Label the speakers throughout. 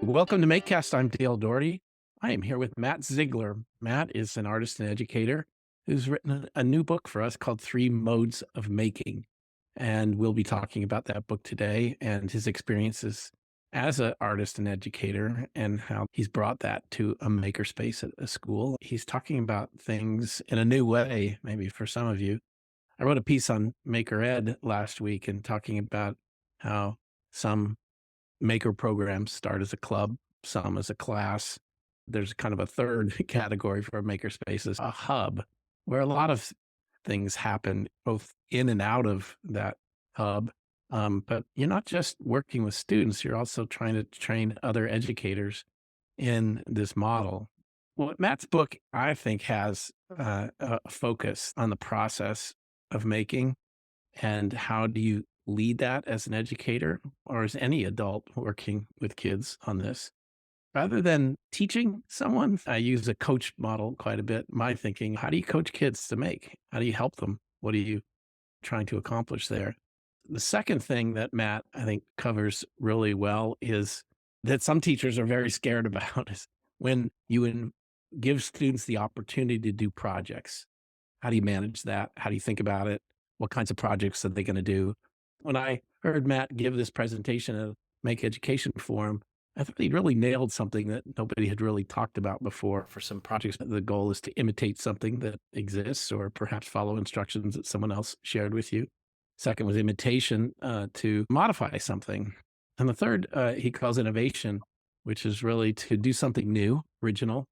Speaker 1: Welcome to MakeCast. I'm Dale Doherty. I am here with Matt Zigler. Matt is an artist and educator who's written a new book for us called Three Modes of Making. And we'll be talking about that book today and his experiences as an artist and educator and how he's brought that to a makerspace at a school. He's talking about things in a new way, maybe for some of you. I wrote a piece on Maker Ed last week and talking about how some maker programs start as a club, some as a class. There's kind of a third category for a makerspace is a hub where a lot of things happen both in and out of that hub. But you're not just working with students, you're also trying to train other educators in this model. Well, Matt's book, I think, has a focus on the process of making and how do you lead that as an educator or as any adult working with kids on this? Rather than teaching someone, I use a coach model quite a bit. My thinking, how do you coach kids to make? How do you help them? What are you trying to accomplish there? The second thing that Matt, I think, covers really well is that some teachers are very scared about is when you give students the opportunity to do projects. How do you manage that? How do you think about it? What kinds of projects are they going to do? When I heard Matt give this presentation at Make Education Forum, I thought he really nailed something that nobody had really talked about before for some projects. The goal is to imitate something that exists or perhaps follow instructions that someone else shared with you. Second was imitation to modify something. And the third, he calls innovation, which is really to do something new, original,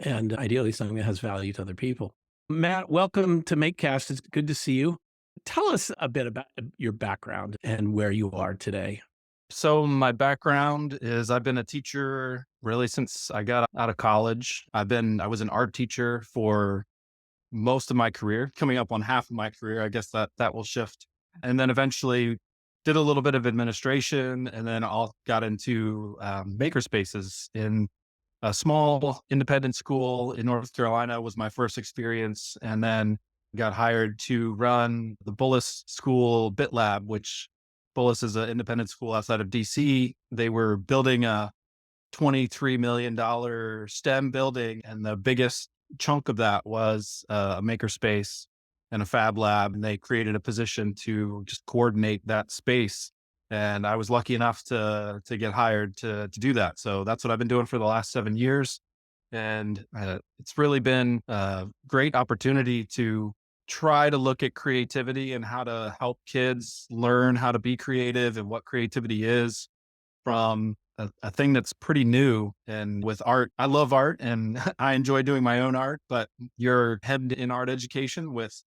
Speaker 1: and ideally something that has value to other people. Matt, welcome to MakeCast. It's good to see you. Tell us a bit about your background and where you are today.
Speaker 2: So my background is I've been a teacher really since I got out of college. I was an art teacher for most of my career, coming up on half of my career. I guess that will shift. And then eventually did a little bit of administration and then all got into makerspaces in a small independent school in North Carolina was my first experience. And then got hired to run the Bullis school Bit Lab, which Bullis is an independent school outside of DC. They were building a $23 million STEM building. And the biggest chunk of that was a makerspace and a fab lab. And they created a position to just coordinate that space. And I was lucky enough to get hired to do that. So that's what I've been doing for the last 7 years. And it's really been a great opportunity to try to look at creativity and how to help kids learn how to be creative and what creativity is from a thing that's pretty new. And with art, I love art and I enjoy doing my own art, but you're headed in art education with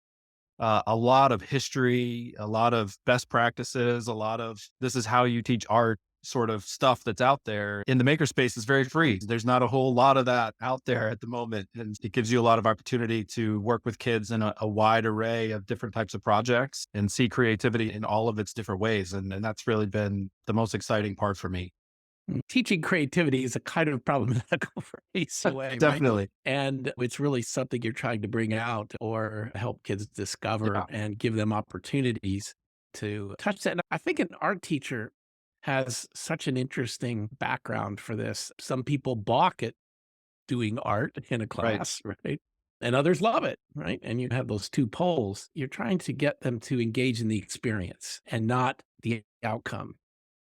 Speaker 2: a lot of history, a lot of best practices, a lot of this is how you teach art sort of stuff that's out there in the makerspace is very free. There's not a whole lot of that out there at the moment. And it gives you a lot of opportunity to work with kids in a wide array of different types of projects and see creativity in all of its different ways. And that's really been the most exciting part for me.
Speaker 1: Teaching creativity is a kind of problematical phrase away, right?
Speaker 2: Definitely.
Speaker 1: And it's really something you're trying to bring out or help kids discover
Speaker 2: Yeah.
Speaker 1: and give them opportunities to touch that. And I think an art teacher has such an interesting background for this. Some people balk at doing art in a
Speaker 2: Right.
Speaker 1: class, right? And others love it, right? And you have those two poles. You're trying to get them to engage in the experience and not the outcome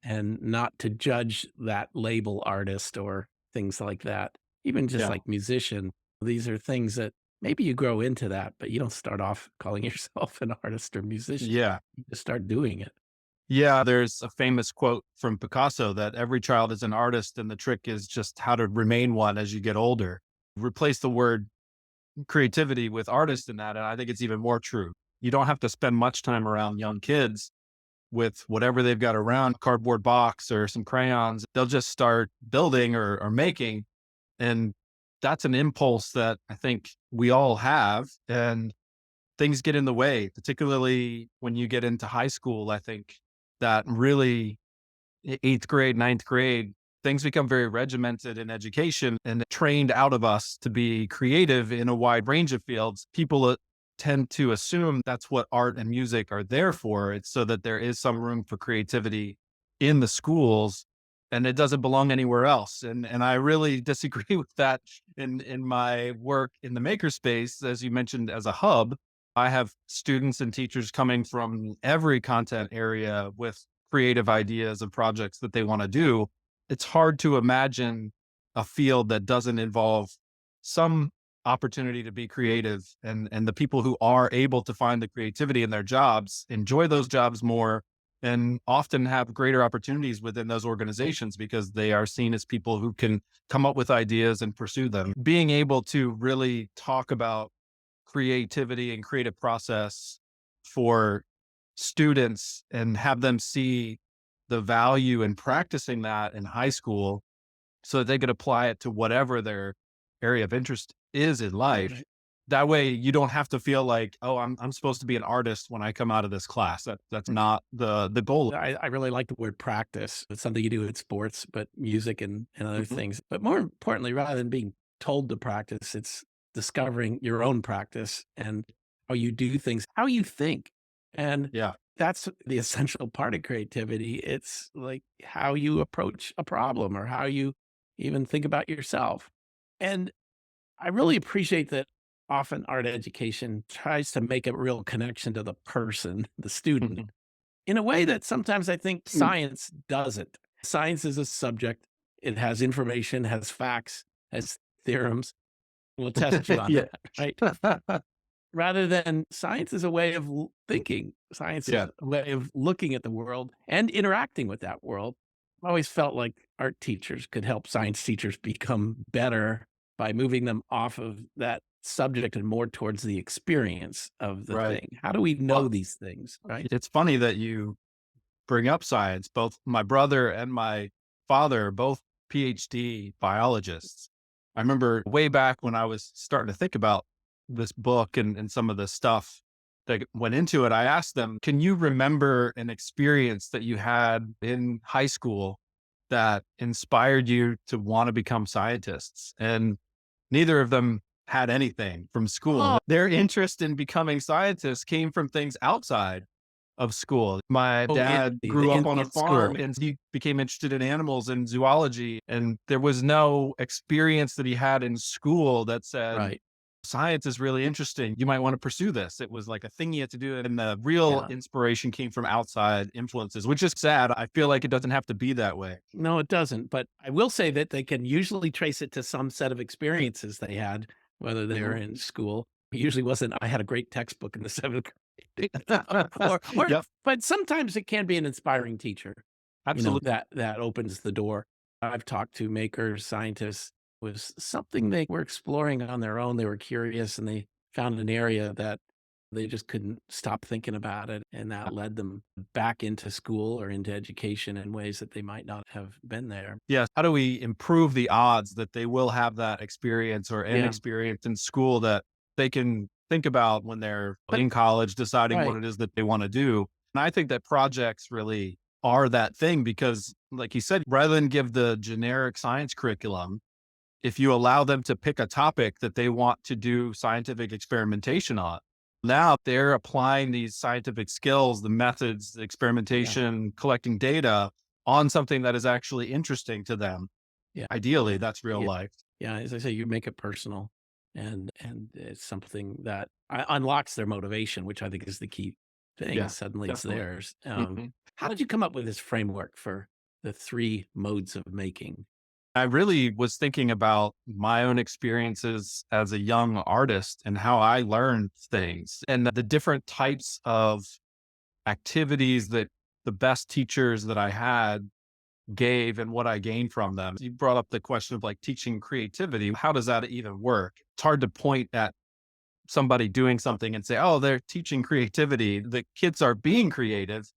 Speaker 1: and not to judge that label artist or things like that. Even just
Speaker 2: Yeah.
Speaker 1: like musician, these are things that maybe you grow into that, but you don't start off calling yourself an artist or musician.
Speaker 2: Yeah.
Speaker 1: You just start doing it.
Speaker 2: Yeah, there's a famous quote from Picasso that every child is an artist, and the trick is just how to remain one as you get older. Replace the word creativity with artist in that, and I think it's even more true. You don't have to spend much time around young kids with whatever they've got around, cardboard box or some crayons. They'll just start building or making, and that's an impulse that I think we all have, and things get in the way, particularly when you get into high school. I think that really eighth grade, ninth grade, things become very regimented in education and trained out of us to be creative in a wide range of fields. People tend to assume that's what art and music are there for. It's so that there is some room for creativity in the schools. and it doesn't belong anywhere else. And I really disagree with that in my work in the makerspace, as you mentioned, as a hub. I have students and teachers coming from every content area with creative ideas of projects that they want to do. It's hard to imagine a field that doesn't involve some opportunity to be creative, and the people who are able to find the creativity in their jobs enjoy those jobs more and often have greater opportunities within those organizations because they are seen as people who can come up with ideas and pursue them. Being able to really talk about creativity and creative process for students and have them see the value in practicing that in high school so that they could apply it to whatever their area of interest is in life.
Speaker 1: Right.
Speaker 2: That way you don't have to feel like, oh, I'm supposed to be an artist when I come out of this class. That's not the goal.
Speaker 1: I really like the word practice. It's something you do in sports, but music and other
Speaker 2: Mhm.
Speaker 1: things. But more importantly, rather than being told to practice, it's discovering your own practice and how you do things, how you think. And
Speaker 2: Yeah.
Speaker 1: that's the essential part of creativity. It's like how you approach a problem or how you even think about yourself. And I really appreciate that often art education tries to make a real connection to the person, the student,
Speaker 2: Mhm.
Speaker 1: in a way that sometimes I think science doesn't. Science is a subject. It has information, has facts, has theorems. We'll test you on
Speaker 2: Yeah.
Speaker 1: that, right? Rather than science is a way of thinking. Science is
Speaker 2: Yeah.
Speaker 1: a way of looking at the world and interacting with that world. I've always felt like art teachers could help science teachers become better by moving them off of that subject and more towards the experience of the
Speaker 2: Right.
Speaker 1: thing. How do we know
Speaker 2: Well,
Speaker 1: these things, right?
Speaker 2: it's funny that you bring up science. Both my brother and my father are both PhD biologists. I remember way back when I was starting to think about this book and some of the stuff that went into it, I asked them, can you remember an experience that you had in high school that inspired you to want to become scientists? And neither of them had anything from school.
Speaker 1: Oh,
Speaker 2: Their interest in becoming scientists came from things outside of school. My
Speaker 1: in
Speaker 2: dad grew up on a
Speaker 1: in
Speaker 2: farm
Speaker 1: school.
Speaker 2: and he became interested in animals and zoology. And there was no experience that he had in school that said,
Speaker 1: Right.
Speaker 2: science is really interesting. You might want to pursue this. It was like a thing you had to do. And the real
Speaker 1: Yeah.
Speaker 2: inspiration came from outside influences, which is sad. I feel like it doesn't have to be that way.
Speaker 1: No, it doesn't. But I will say that they can usually trace it to some set of experiences they had, whether they were
Speaker 2: Mhm.
Speaker 1: in school. It usually wasn't, I had a great textbook in the seventh grade. or,
Speaker 2: Yep,
Speaker 1: but sometimes it can be an inspiring teacher,
Speaker 2: absolutely.
Speaker 1: that opens the door. I've talked to makers, scientists, was something they were exploring on their own. They were curious and they found an area that they just couldn't stop thinking about it, and that led them back into school or into education in ways that they might not have been there.
Speaker 2: Yes. How do we improve the odds that they will have that experience or an
Speaker 1: Yeah,
Speaker 2: experience in school that they can think about when they're
Speaker 1: but
Speaker 2: in college deciding what
Speaker 1: right,
Speaker 2: it is that they want to do? And I think that projects really are that thing because, like you said, rather than give the generic science curriculum, if you allow them to pick a topic that they want to do scientific experimentation on, now they're applying these scientific skills, the methods, the
Speaker 1: yeah,
Speaker 2: experimentation, collecting data on something that is actually interesting to them.
Speaker 1: yeah,
Speaker 2: Ideally,
Speaker 1: yeah,
Speaker 2: that's real
Speaker 1: yeah,
Speaker 2: life.
Speaker 1: yeah, as I say, you make it personal, and it's something that unlocks their motivation, which I think is the key thing,
Speaker 2: Yeah,
Speaker 1: is suddenly it's
Speaker 2: definitely.
Speaker 1: theirs.
Speaker 2: Mhm.
Speaker 1: How did you come up with this framework for the 3 modes of making?
Speaker 2: I really was thinking about my own experiences as a young artist and how I learned things and the different types of activities that the best teachers that I had gave and what I gained from them. You brought up the question of like teaching creativity. How does that even work? It's hard to point at somebody doing something and say, oh, they're teaching creativity. The kids are being creative.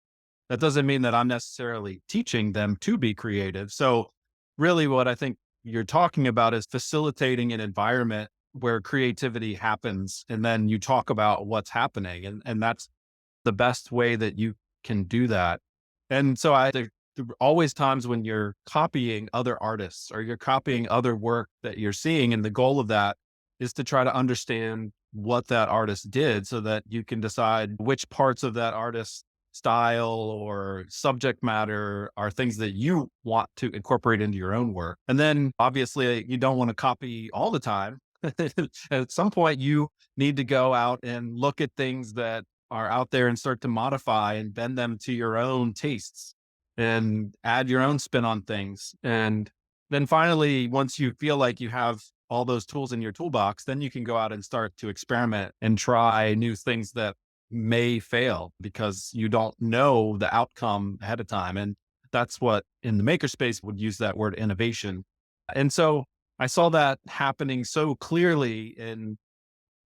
Speaker 2: That doesn't mean that I'm necessarily teaching them to be creative. So, really, what I think you're talking about is facilitating an environment where creativity happens. And then you talk about what's happening. And that's the best way that you can do that. And so there are always times when you're copying other artists or you're copying other work that you're seeing. And the goal of that is to try to understand what that artist did so that you can decide which parts of that artist style or subject matter are things that you want to incorporate into your own work. And then obviously you don't want to copy all the time. At some point, you need to go out and look at things that are out there and start to modify and bend them to your own tastes and add your own spin on things. And then finally, once you feel like you have all those tools in your toolbox, then you can go out and start to experiment and try new things that may fail because you don't know the outcome ahead of time. And that's what in the makerspace would use that word innovation. And so I saw that happening so clearly in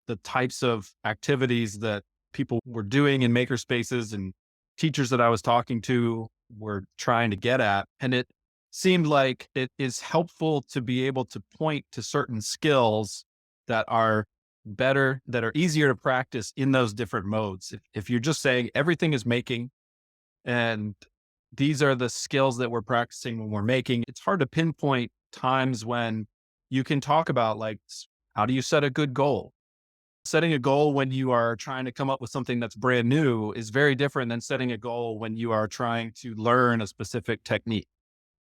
Speaker 2: the types of activities that people were doing in maker spaces and teachers that I was talking to were trying to get at. And it seemed like it is helpful to be able to point to certain skills that are better, that are easier to practice in those different modes. If you're just saying everything is making and these are the skills that we're practicing when we're making, it's hard to pinpoint times when you can talk about like, how do you set a good goal? Setting a goal when you are trying to come up with something that's brand new is very different than setting a goal when you are trying to learn a specific technique.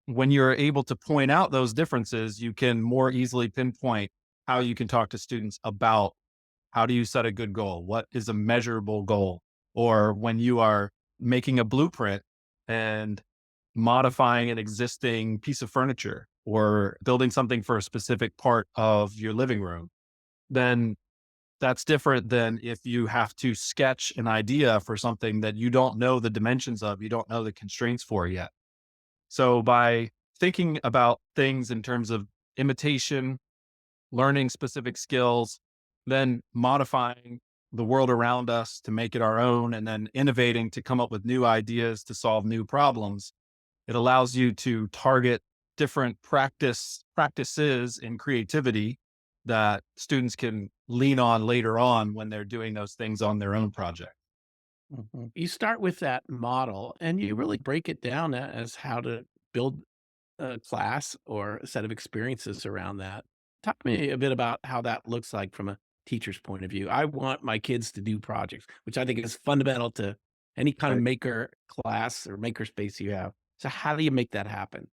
Speaker 2: When you're able to point out those differences, you can more easily pinpoint how you can talk to students about how do you set a good goal? What is a measurable goal? Or when you are making a blueprint and modifying an existing piece of furniture or building something for a specific part of your living room, then that's different than if you have to sketch an idea for something that you don't know the dimensions of, you don't know the constraints for yet. So by thinking about things in terms of imitation, learning specific skills, then modifying the world around us to make it our own, and then innovating to come up with new ideas to solve new problems, it allows you to target different practices in creativity that students can lean on later on when they're doing those things on their own project.
Speaker 1: Mhm. You start with that model and you really break it down as how to build a class or a set of experiences around that. Talk to me a bit about how that looks like from a teacher's point of view. I want my kids to do projects, which I think is fundamental to any kind of
Speaker 2: Right.
Speaker 1: maker class or maker space you have. So how do you make that happen?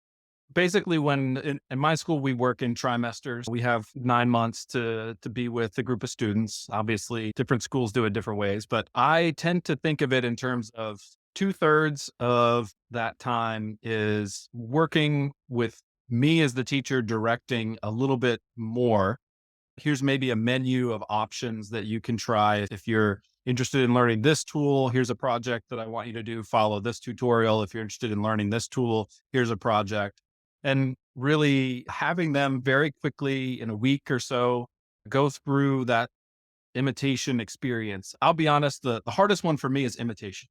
Speaker 2: Basically, when in my school, we work in trimesters. We have 9 months to be with a group of students. Obviously, different schools do it different ways, but I tend to think of it in terms of two-thirds of that time is working with me as the teacher, directing a little bit more. Here's maybe a menu of options that you can try. If you're interested in learning this tool, here's a project that I want you to do. Follow this tutorial. If you're interested in learning this tool, here's a project. And really having them very quickly in a week or so go through that imitation experience. I'll be honest, the hardest one for me is imitation.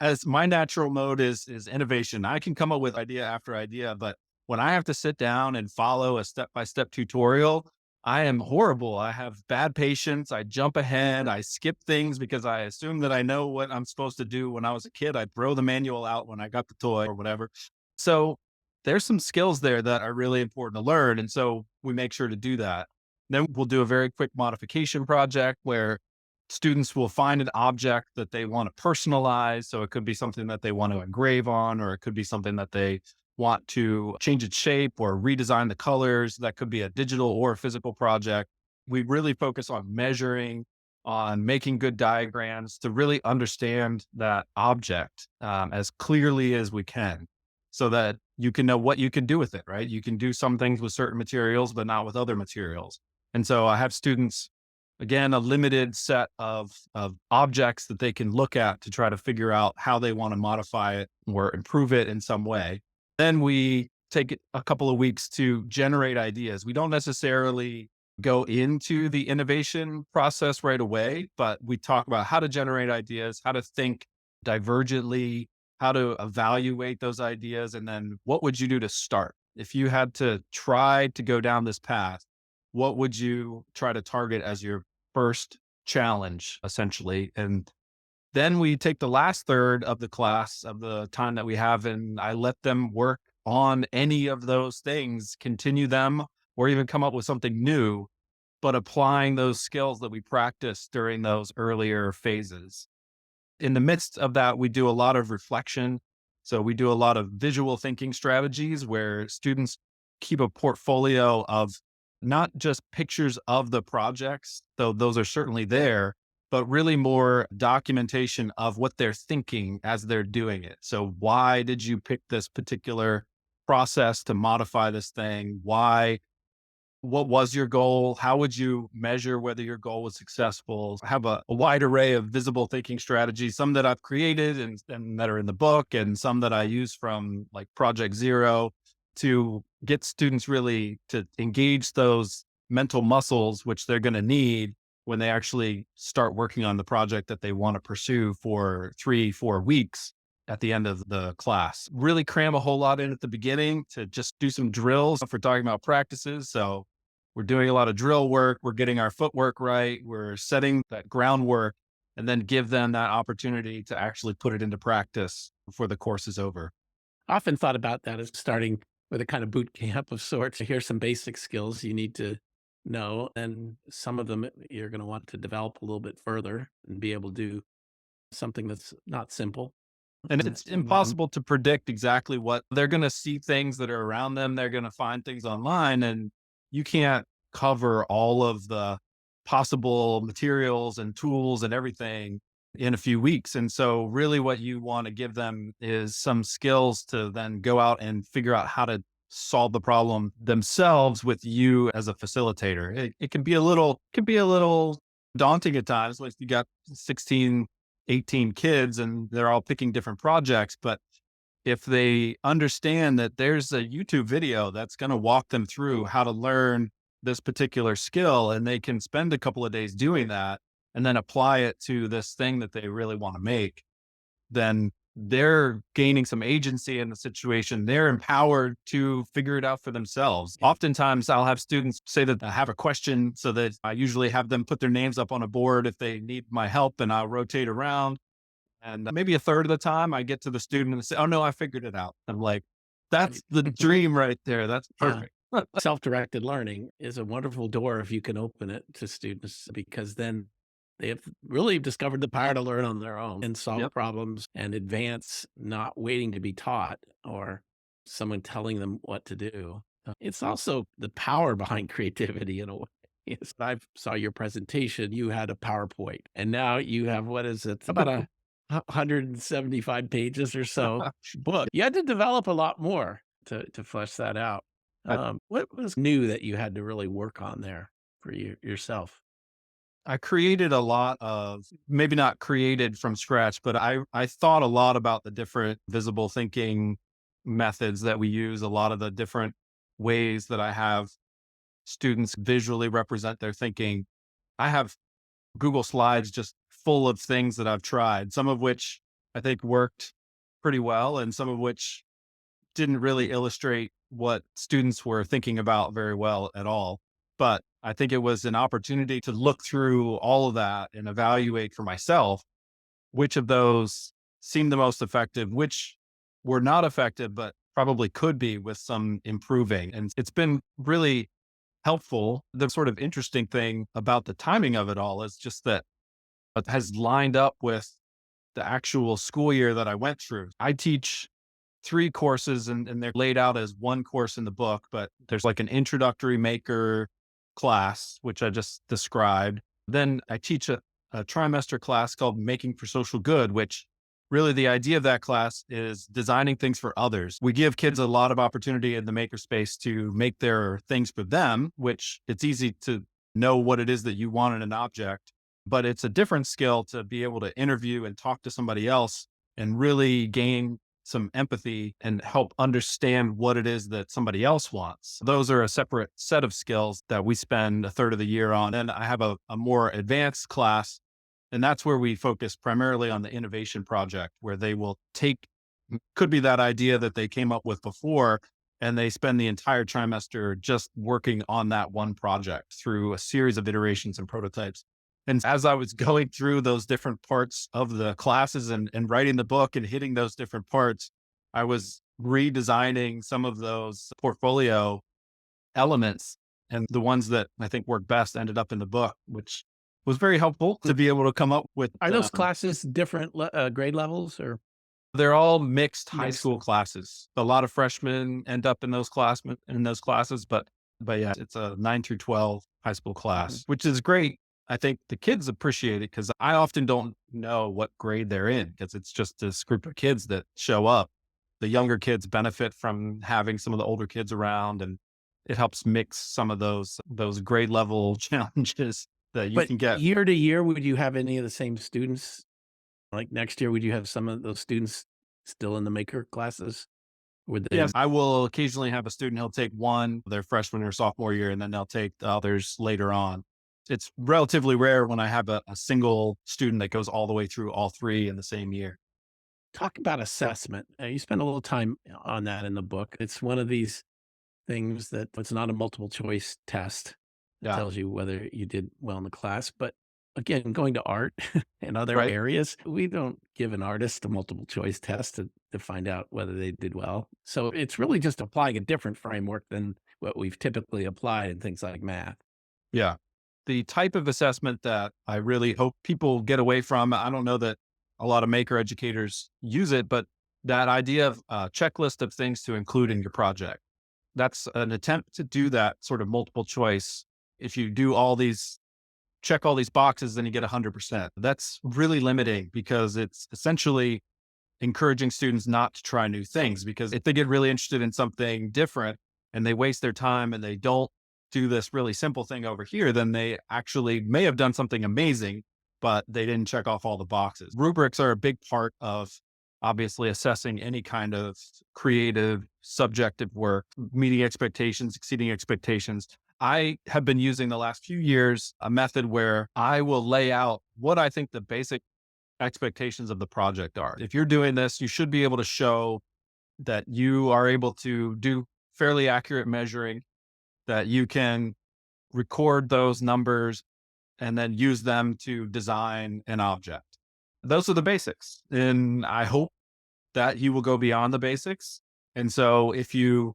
Speaker 2: As my natural mode is innovation. I can come up with idea after idea, but when I have to sit down and follow a step-by-step tutorial, I am horrible. I have bad patience. I jump ahead. I skip things because I assume that I know what I'm supposed to do. When I was a kid, I'd throw the manual out when I got the toy or whatever. So there's some skills there that are really important to learn. And so we make sure to do that. Then we'll do a very quick modification project where students will find an object that they want to personalize. So it could be something that they want to engrave on, or it could be something that they want to change its shape or redesign the colors. That could be a digital or a physical project. We really focus on measuring, on making good diagrams to really understand that object as clearly as we can so that you can know what you can do with it, right? You can do some things with certain materials, but not with other materials. And so I have students, again, a limited set of objects that they can look at to try to figure out how they want to modify it or improve it in some way. Then we take a couple of weeks to generate ideas. We don't necessarily go into the innovation process right away, but we talk about how to generate ideas, how to think divergently, how to evaluate those ideas, and then what would you do to start? If you had to try to go down this path, what would you try to target as your first challenge, essentially? And then we take the last third of the class of the time that we have, and I let them work on any of those things, continue them, or even come up with something new, but applying those skills that we practiced during those earlier phases. In the midst of that, we do a lot of reflection. So we do a lot of visual thinking strategies where students keep a portfolio of not just pictures of the projects, though those are certainly there, but really more documentation of what they're thinking as they're doing it. So why did you pick this particular process to modify this thing? Why? What was your goal? How would you measure whether your goal was successful? I have a wide array of visible thinking strategies, some that I've created and that are in the book, and some that I use from like Project Zero to get students really to engage those mental muscles, which they're going to need when they actually start working on the project that they want to pursue for 3, 4 weeks at the end of the class. Really cram a whole lot in at the beginning to just do some drills if we're talking about practices. So we're doing a lot of drill work. We're getting our footwork right. We're setting that groundwork and then give them that opportunity to actually put it into practice before the course is over.
Speaker 1: Often thought about that as starting with a kind of boot camp of sorts. Here's some basic skills you need to know, and some of them you're going to want to develop a little bit further and be able to do something that's not simple.
Speaker 2: And
Speaker 1: And
Speaker 2: it's
Speaker 1: then
Speaker 2: impossible to predict exactly what they're going to see things that are around them. They're going to find things online, and you can't cover all of the possible materials and tools and everything in a few weeks. And so, really, what you want to give them is some skills to then go out and figure out how to solve the problem themselves with you as a facilitator. It can be a little daunting at times. Like you got 16 18 kids and they're all picking different projects. But if they understand that there's a YouTube video that's going to walk them through how to learn this particular skill, and they can spend a couple of days doing that and then apply it to this thing that they really want to make, then they're gaining some agency in the situation. They're empowered to figure it out for themselves. Oftentimes, I'll have students say that I have a question, so that I usually have them put their names up on a board if they need my help, and I'll rotate around. And maybe a third of the time, I get to the student and say, "Oh, no, I figured it out." I'm like, that's the dream right there. That's
Speaker 1: yeah,
Speaker 2: perfect.
Speaker 1: self-directed learning is a wonderful door if you can open it to students, because then they have really discovered the power to learn on their own and solve
Speaker 2: Yep.
Speaker 1: problems and advance, not waiting to be taught or someone telling them what to do. It's also the power behind creativity in a way. Yes, I saw your presentation. You had a PowerPoint, and now you have, what is it? About 175 pages or so book. You had to develop a lot more to flesh that out.
Speaker 2: I,
Speaker 1: What was new that you had to really work on there for yourself?
Speaker 2: I created a lot of, maybe not created from scratch, but I thought a lot about the different visible thinking methods that we use, a lot of the different ways that I have students visually represent their thinking. I have Google Slides just full of things that I've tried, some of which I think worked pretty well, and some of which didn't really illustrate what students were thinking about very well at all. But I think it was an opportunity to look through all of that and evaluate for myself which of those seemed the most effective, which were not effective, but probably could be with some improving. And it's been really helpful. The sort of interesting thing about the timing of it all is just that it has lined up with the actual school year that I went through. I teach 3 courses, and they're laid out as one course in the book, but there's like an introductory maker class, which I just described. Then I teach a trimester class called Making for Social Good, which really the idea of that class is designing things for others. We give kids a lot of opportunity in the makerspace to make their things for them, which it's easy to know what it is that you want in an object, but it's a different skill to be able to interview and talk to somebody else and really gain some empathy and help understand what it is that somebody else wants. Those are a separate set of skills that we spend a third of the year on. And I have a more advanced class, and that's where we focus primarily on the innovation project, where they will take, could be that idea that they came up with before, and they spend the entire trimester just working on that one project through a series of iterations and prototypes. And as I was going through those different parts of the classes and writing the book and hitting those different parts, I was redesigning some of those portfolio elements. And the ones that I think worked best ended up in the book, which was very helpful to be able to come up with.
Speaker 1: Are those classes different grade levels or
Speaker 2: They're all mixed high
Speaker 1: mixed?
Speaker 2: school classes. A lot of freshmen end up in those classes, but yeah, it's a 9 through 12 high school
Speaker 1: Mhm.
Speaker 2: class, which is great. I think the kids appreciate it because I often don't know what grade they're in because it's just this group of kids that show up. The younger kids benefit from having some of the older kids around, and it helps mix some of those grade level challenges that you
Speaker 1: But
Speaker 2: can get.
Speaker 1: year to year, would you have any of the same students? Like next year, would you have some of those students still in the maker classes? Would they
Speaker 2: Yes, I will occasionally have a student, he'll take one their freshman or sophomore year, and then they'll take the others later on. It's relatively rare when I have a single student that goes all the way through all 3 in the same year.
Speaker 1: talk about assessment? You spend a little time on that in the book. It's one of these things that it's not a multiple choice test that
Speaker 2: Yeah,
Speaker 1: tells you whether you did well in the class. But again, going to art and other
Speaker 2: right?
Speaker 1: areas, we don't give an artist a multiple choice test to find out whether they did well. So it's really just applying a different framework than what we've typically applied in things like math.
Speaker 2: Yeah. The type of assessment that I really hope people get away from, I don't know that a lot of maker educators use it, but that idea of a checklist of things to include in your project. That's an attempt to do that sort of multiple choice. If you do all these check all these boxes, then you get 100%. That's really limiting because it's essentially encouraging students not to try new things. Because if they get really interested in something different and they waste their time and they don't do this really simple thing over here, then they actually may have done something amazing, but they didn't check off all the boxes. Rubrics are a big part of obviously assessing any kind of creative, subjective work, meeting expectations, exceeding expectations. I have been using the last few years a method where I will lay out what I think the basic expectations of the project are. If you're doing this, you should be able to show that you are able to do fairly accurate measuring, that you can record those numbers and then use them to design an object. Those are the basics. And I hope that you will go beyond the basics. And so if you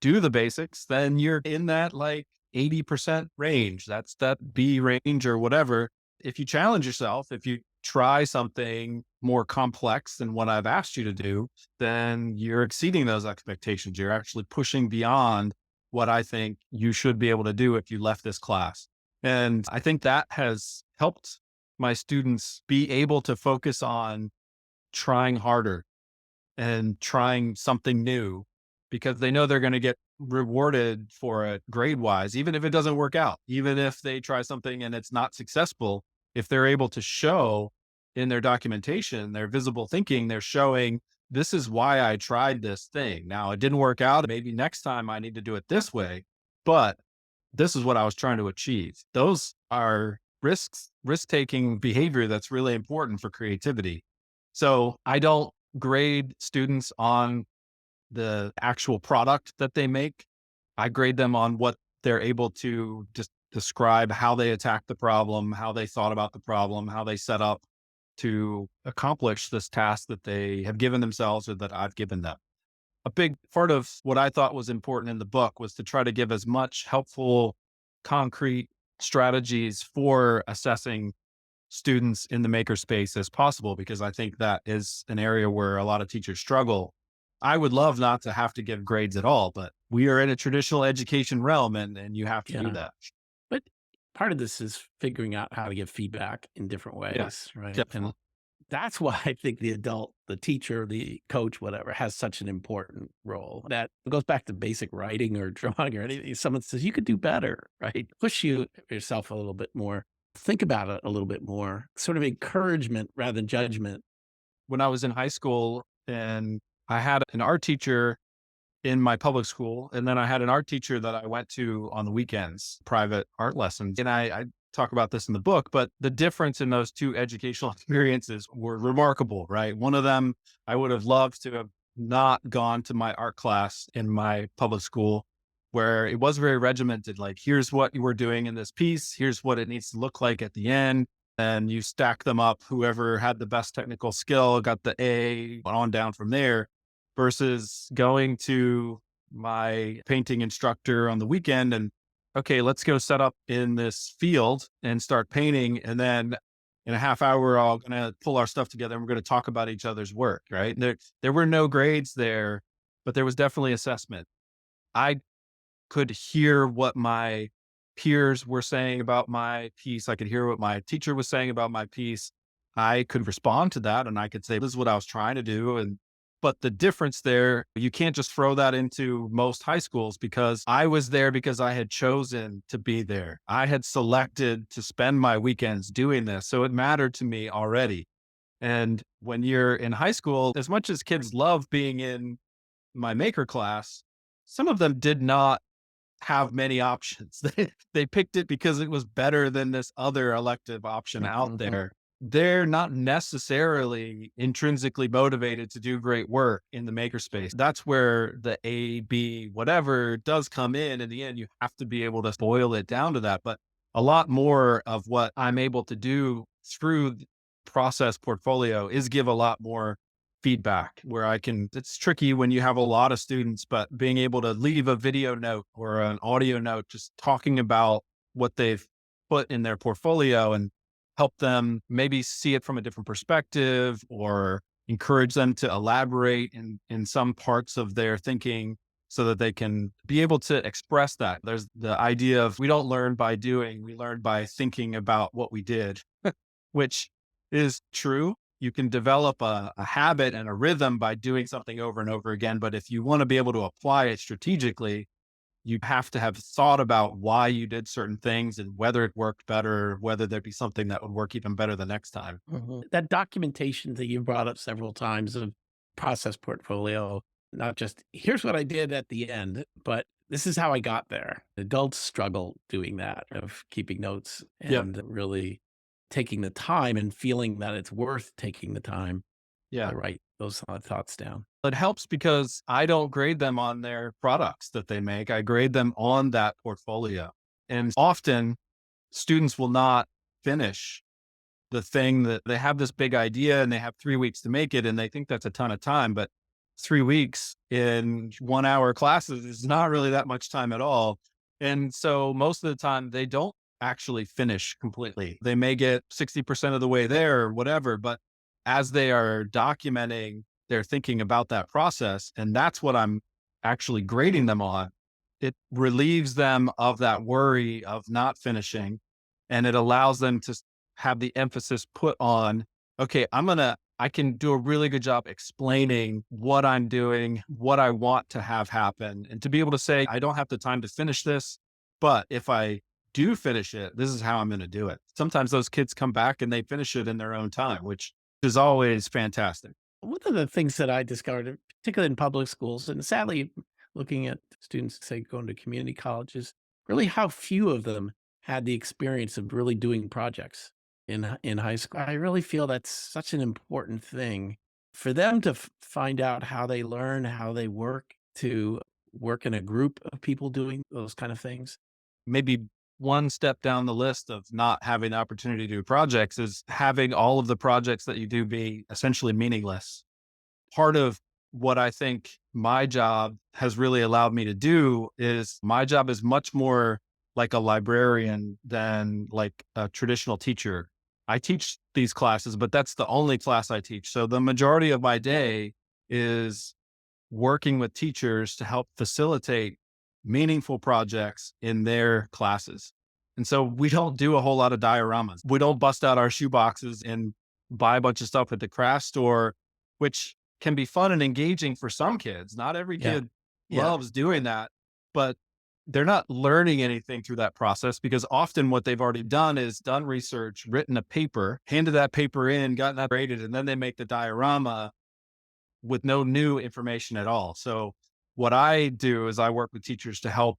Speaker 2: do the basics, then you're in that like 80% range. That's that B range or whatever. If you challenge yourself, if you try something more complex than what I've asked you to do, then you're exceeding those expectations. You're actually pushing beyond what I think you should be able to do if you left this class. And I think that has helped my students be able to focus on trying harder and trying something new because they know they're going to get rewarded for it grade wise, even if it doesn't work out, even if they try something and it's not successful. If they're able to show in their documentation, their visible thinking, they're showing this is why I tried this thing. Now it didn't work out. Maybe next time I need to do it this way, but this is what I was trying to achieve. Those are risk taking behavior that's really important for creativity. So I don't grade students on the actual product that they make. I grade them on what they're able to just describe how they attack the problem, how they thought about the problem, how they set up to accomplish this task that they have given themselves or that I've given them. A big part of what I thought was important in the book was to try to give as much helpful, concrete strategies for assessing students in the makerspace as possible, because I think that is an area where a lot of teachers struggle. I would love not to have to give grades at all, but we are in a traditional education realm and you have to do
Speaker 1: Yeah.
Speaker 2: that.
Speaker 1: But part of this is figuring out how to give feedback in different
Speaker 2: Yeah,
Speaker 1: ways, right? And
Speaker 2: definitely.
Speaker 1: that's why I think the adult, the teacher, the coach, whatever, has such an important role. That goes back to basic writing or drawing or anything. Someone says you could do better, right? Push you yourself a little bit more. Think about it a little bit more. Sort of encouragement rather than judgment.
Speaker 2: When I was in high school and I had an art teacher in my public school. And then I had an art teacher that I went to on the weekends, private art lessons. And I talk about this in the book, but the difference in those two educational experiences were remarkable, right? One of them, I would have loved to have not gone to my art class in my public school where it was very regimented. Like, here's what you were doing in this piece. Here's what it needs to look like at the end. And you stack them up. Whoever had the best technical skill got the A, on down from there, versus going to my painting instructor on the weekend and okay, let's go set up in this field and start painting. And then in a half hour, we're all going to pull our stuff together and we're going to talk about each other's work. Right. There were no grades there, but there was definitely assessment. I could hear what my peers were saying about my piece. I could hear what my teacher was saying about my piece. I could respond to that and I could say, this is what I was trying to do. But the difference there, you can't just throw that into most high schools because I was there because I had chosen to be there. I had selected to spend my weekends doing this. So it mattered to me already. And when you're in high school, as much as kids love being in my maker class, some of them did not have many options. They picked it because it was better than this other elective option out
Speaker 1: Mhm.
Speaker 2: there. They're not necessarily intrinsically motivated to do great work in the makerspace. That's where the A, B, whatever does come in the end, you have to be able to boil it down to that. But a lot more of what I'm able to do through the process portfolio is give a lot more feedback where I can, it's tricky when you have a lot of students, but being able to leave a video note or an audio note, just talking about what they've put in their portfolio and help them maybe see it from a different perspective or encourage them to elaborate in some parts of their thinking so that they can be able to express that. There's the idea of we don't learn by doing, we learn by thinking about what we did, which is true. You can develop a habit and a rhythm by doing something over and over again. But if you want to be able to apply it strategically, you have to have thought about why you did certain things and whether it worked better, whether there'd be something that would work even better the next time.
Speaker 1: Mhm. That documentation that you brought up several times of process portfolio, not just here's what I did at the end, but this is how I got there. Adults struggle doing that, of keeping notes
Speaker 2: Yep.
Speaker 1: and really taking the time and feeling that it's worth taking the time
Speaker 2: Yeah.
Speaker 1: to write those thoughts down.
Speaker 2: It helps because I don't grade them on their products that they make. I grade them on that portfolio. And often students will not finish the thing that they have, this big idea and they have 3 weeks to make it. And they think that's a ton of time, but 3 weeks in 1 hour classes is not really that much time at all. And so most of the time they don't actually finish completely. They may get 60% of the way there or whatever, but as they are documenting, they're thinking about that process. And that's what I'm actually grading them on. It relieves them of that worry of not finishing and it allows them to have the emphasis put on, okay, I can do a really good job explaining what I'm doing, what I want to have happen, and to be able to say, I don't have the time to finish this, but if I do finish it, this is how I'm going to do it. Sometimes those kids come back and they finish it in their own time, which is always fantastic.
Speaker 1: One of the things that I discovered, particularly in public schools, and sadly looking at students, say, going to community colleges, really how few of them had the experience of really doing projects in high school. I really feel that's such an important thing for them to find out how they learn, how they work, to work in a group of people doing those kind of things.
Speaker 2: Maybe one step down the list of not having the opportunity to do projects is having all of the projects that you do be essentially meaningless. Part of what I think my job has really allowed me to do is my job is much more like a librarian than like a traditional teacher. I teach these classes, but that's the only class I teach. So the majority of my day is working with teachers to help facilitate meaningful projects in their classes. And so we don't do a whole lot of dioramas. We don't bust out our shoe boxes and buy a bunch of stuff at the craft store, which can be fun and engaging for some kids. Not every
Speaker 1: Yeah.
Speaker 2: kid
Speaker 1: Yeah.
Speaker 2: loves doing that, but they're not learning anything through that process because often what they've already done is done research, written a paper, handed that paper in, gotten that graded, and then they make the diorama with no new information at all. So what I do is I work with teachers to help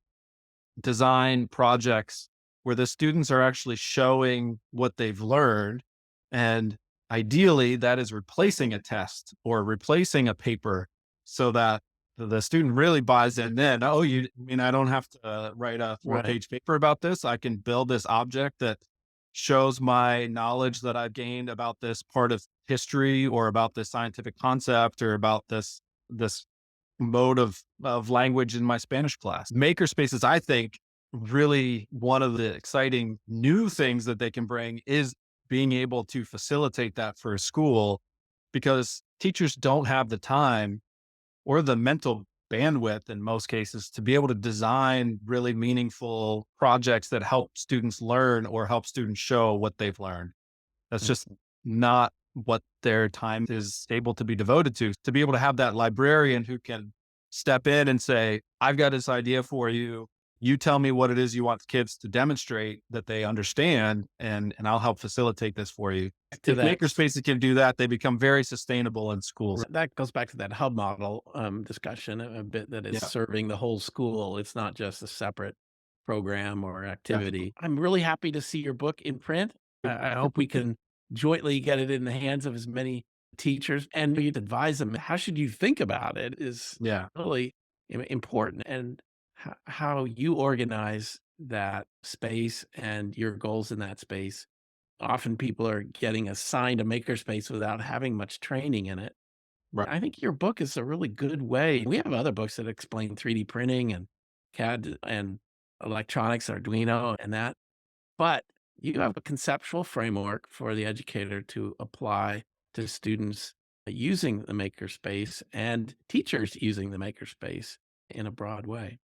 Speaker 2: design projects where the students are actually showing what they've learned. And ideally, that is replacing a test or replacing a paper so that the student really buys in. Then, oh, you I mean I don't have to write a
Speaker 1: Right.
Speaker 2: four-page paper about this? I can build this object that shows my knowledge that I've gained about this part of history or about this scientific concept or about this mode of language in my Spanish class. Makerspaces, I think, really one of the exciting new things that they can bring is being able to facilitate that for a school because teachers don't have the time or the mental bandwidth in most cases to be able to design really meaningful projects that help students learn or help students show what they've learned. That's just not what their time is able to be devoted to. To be able to have that librarian who can step in and say, I've got this idea for you. You tell me what it is you want the kids to demonstrate that they understand, and I'll help facilitate this for you.
Speaker 1: To
Speaker 2: If
Speaker 1: that
Speaker 2: makerspaces can do that, they become very sustainable in schools.
Speaker 1: that goes back to that hub model discussion a bit, that it's
Speaker 2: Yeah.
Speaker 1: serving the whole school. It's not just a separate program or
Speaker 2: Yeah.
Speaker 1: activity. I'm really happy to see your book in print. I hope we can jointly get it in the hands of as many teachers, and you'd advise them how should you think about it is
Speaker 2: Yeah.
Speaker 1: really important, and how you organize that space and your goals in that space. Often people are getting assigned a makerspace without having much training in it.
Speaker 2: Right.
Speaker 1: I think your book is a really good way. We have other books that explain 3D printing and CAD and electronics, Arduino and that, but you have a conceptual framework for the educator to apply to students using the makerspace and teachers using the makerspace in a broad way.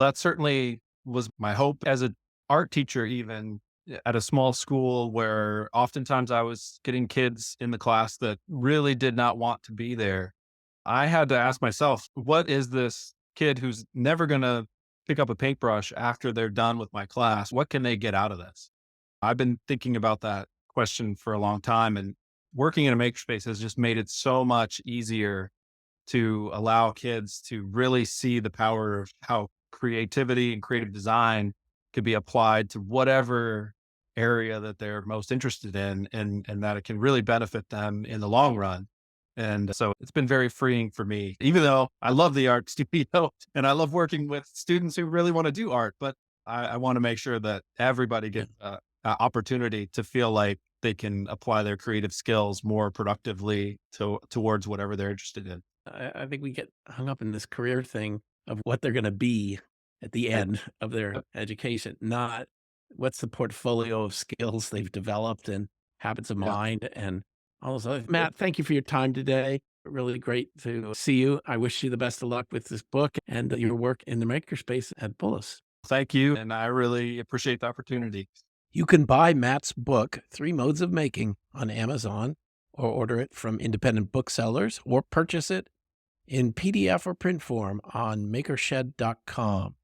Speaker 2: That certainly was my hope as an art teacher, even at a small school where oftentimes I was getting kids in the class that really did not want to be there. I had to ask myself, what is this kid who's never going to pick up a paintbrush after they're done with my class? What can they get out of this? I've been thinking about that question for a long time, and working in a makerspace has just made it so much easier to allow kids to really see the power of how creativity and creative design could be applied to whatever area that they're most interested in, and that it can really benefit them in the long run. And so it's been very freeing for me, even though I love the art studio and I love working with students who really want to do art, but I want to make sure that everybody gets a opportunity to feel like they can apply their creative skills more productively towards whatever they're interested in.
Speaker 1: I think we get hung up in this career thing of what they're going to be at the
Speaker 2: Right.
Speaker 1: end of their
Speaker 2: Yep.
Speaker 1: education, not what's the portfolio of skills they've developed and habits of
Speaker 2: Yeah.
Speaker 1: mind and all those other. Matt, thank you for your time today. Really great to see you. I wish you the best of luck with this book and your work in the makerspace at Bullis.
Speaker 2: Thank you. And I really appreciate the opportunity.
Speaker 1: You can buy Matt's book, Three Modes of Making, on Amazon, or order it from independent booksellers, or purchase it in PDF or print form on makershed.com.